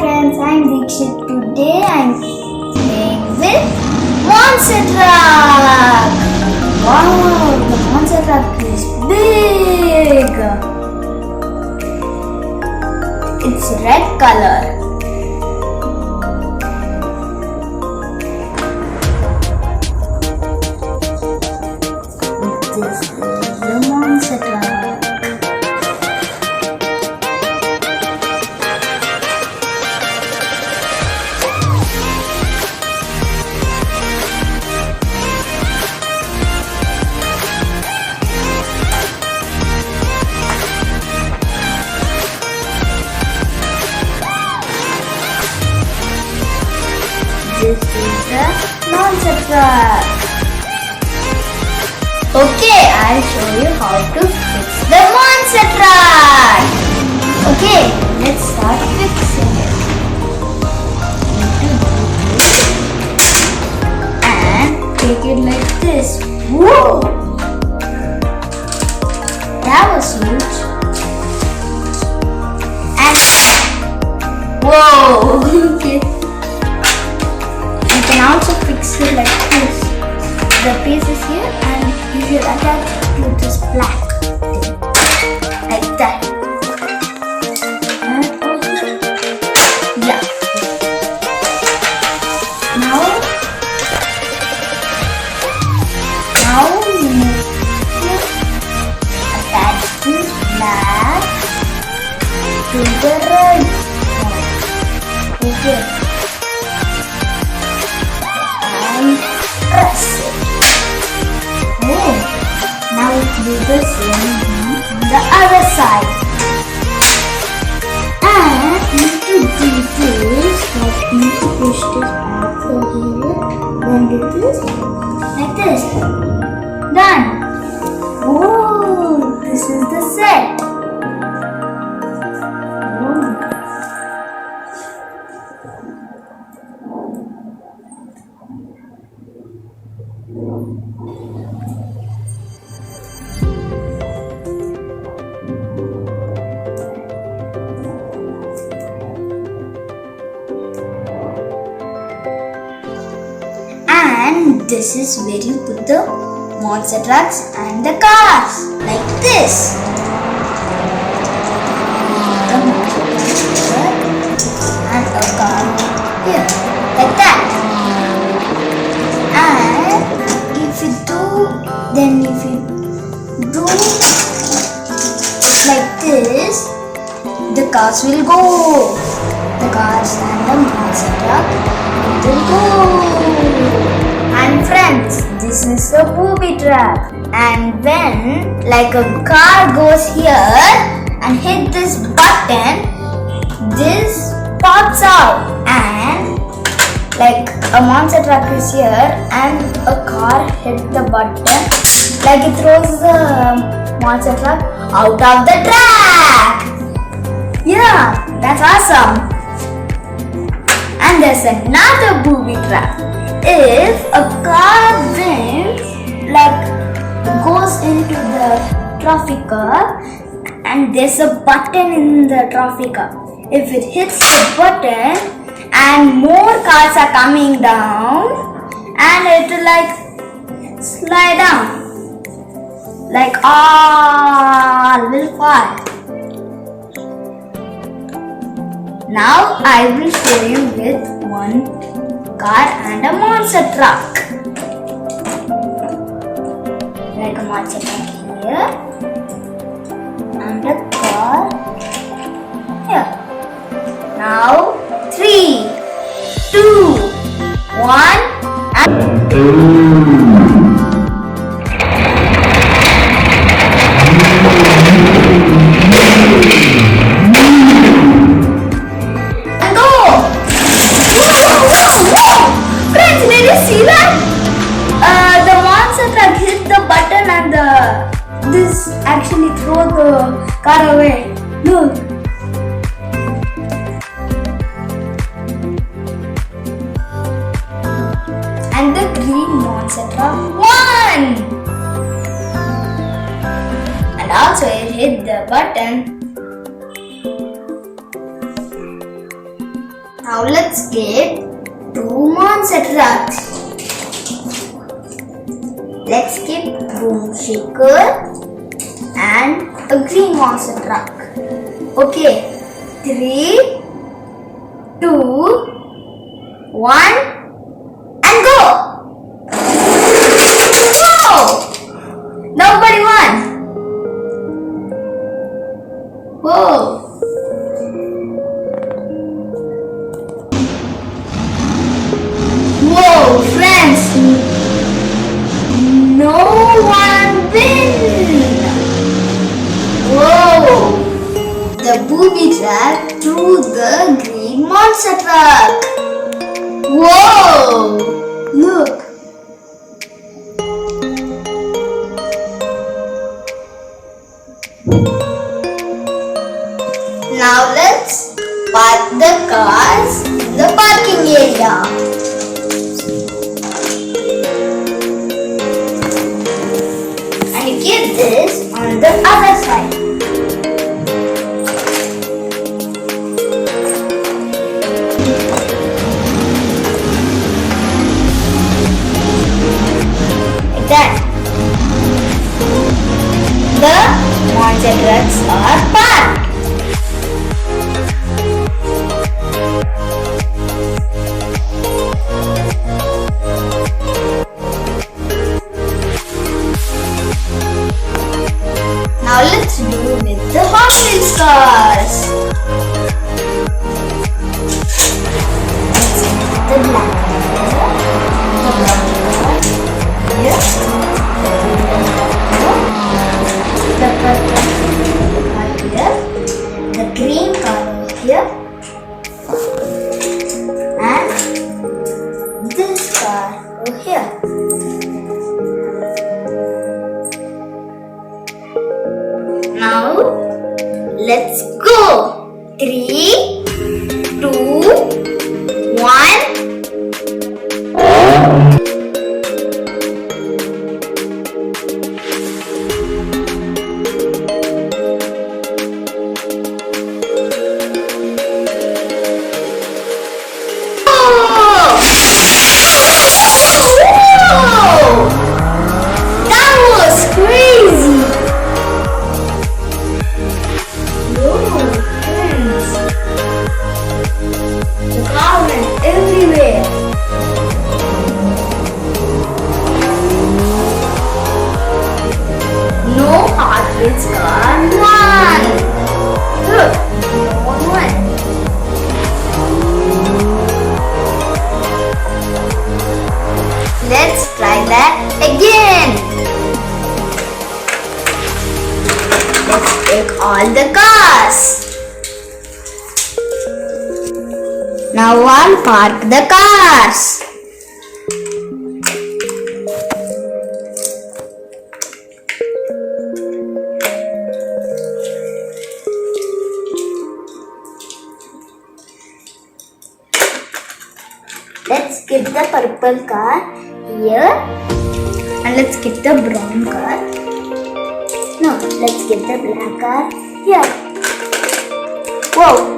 friends, I'm Deekshith. Today I'm playing with Monster Truck. Wow, the Monster Truck is big. It's red color. This is the Monster Truck. This is the Monster Truck. Okay, I'll show you how to fix the Monster Truck. Okay, let's start fixing it. And take it like this. Whoa! That was huge. And whoa! Okay. You can also fix it like this. The piece is here and you will attach it to this black thing. Like that. And also, yeah. Now you need to attach this black to the red one. Okay. Press it. Oh, now do the same thing on the other side. And you need to do this. Like you need to push this out from here. Then do this like this. Done. Oh, this is the set. And this is where you put the monster trucks and the cars, like this. The monster truck and a car here, like that. And if you do like this, the cars will go. The cars and the monster truck will go. And friends, this is a booby trap. And when like a car goes here and hit this button, this pops out. And like a monster truck is here and a car hit the button, like it throws the monster truck out of the track. Yeah, that's awesome. And there's another booby trap. If a car wins, like goes into the trafficker and there's a button in the trafficker. If it hits the button and more cars are coming down and it will like slide down like all will fall. Now I will show you with one car and a monster truck. Like a monster truck here and a car here. Now 3, 2, 1 and this actually throw the car away. Look. And the green monster truck won. And also it hit the button Now let's get 2 monster trucks. Let's get boom shaker and a green monster truck. Okay, 3, 2, 1 and go! Whoa! Nobody won! Whoa! Whoa, friends! No one win! Whoa! The booby trap threw the green monster truck. Whoa! Look! Now let's park the cars in the parking area. And keep this on the other side. Like that. The monster trucks are parked. Now let's do with the Hot Wheels cars. Let's get the black color, the brown color here, the purple color here, the green color here, and this car over here. Now, let's go! 3, 2, 1. That was crazy! The car went everywhere. No Hot Wheels car won. Look, no one won. Let's try that again. Let's take all the cars. Now I'll park the cars. Let's get the purple car here and let's get the brown car. No, let's get the black car here. Whoa!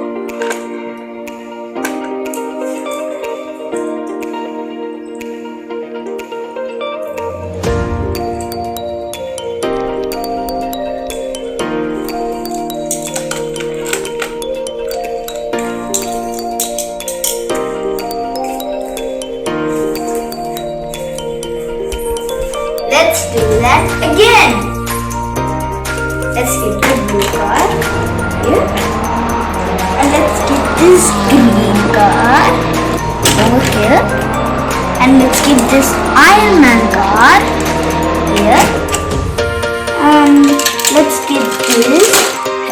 Let's do that again. Let's get the blue car here. And let's get this green car over here. And let's get this Iron Man car here. Let's get this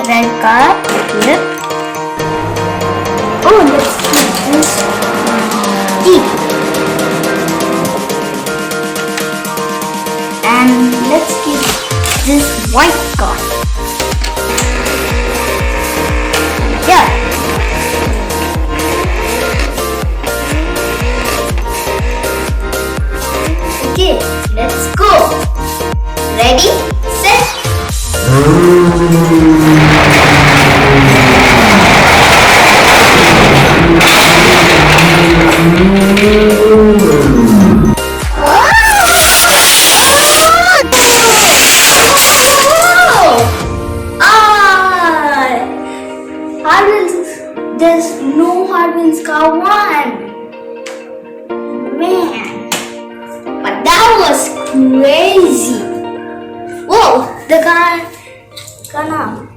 red car here. Oh, let's get this Jeep. And let's get this white car. Yeah. Okay, let's go. Ready, set. means car won. Man, but that was crazy. Whoa, the car gone off.